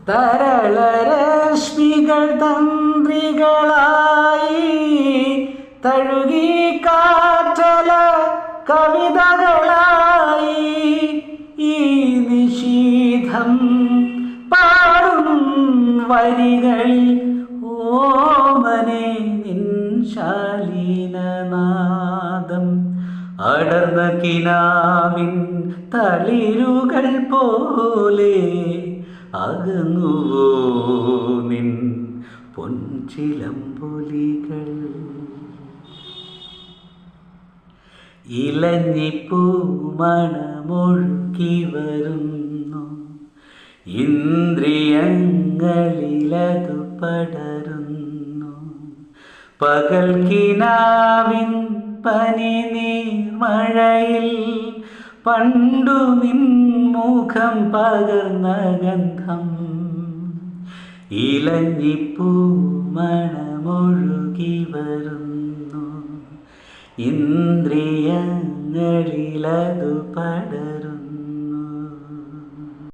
തരളരശ്മികൾ തന്ത്രികളായി തഴുകി കാറ്റല കവിതകളായി ഈ നിശീഥം പാടും വരികളിൽ ഓമനെ നിൻ ശാലീനനാദം അടർന്ന കിനാവിൻ തളിരുകൾ പോലെ അകന്നുവോ നിൻ പൊൻചിലമ്പൊലികൾ. ഇലഞ്ഞിപ്പൂ മണമൊഴുക്കി വരുന്നു, ഇന്ദ്രിയങ്ങളിലതു പടരുന്നു. പകൽ കിനാവിൻ പനി നീർമഴയിൽ പണ്ടു നിൻ മുഖം പകർന്ന ഗന്ധം. ഇലഞ്ഞിപ്പൂ മണമൊഴുകി വരുന്നു, ഇന്ദ്രിയങ്ങളിലതു പടരുന്നു.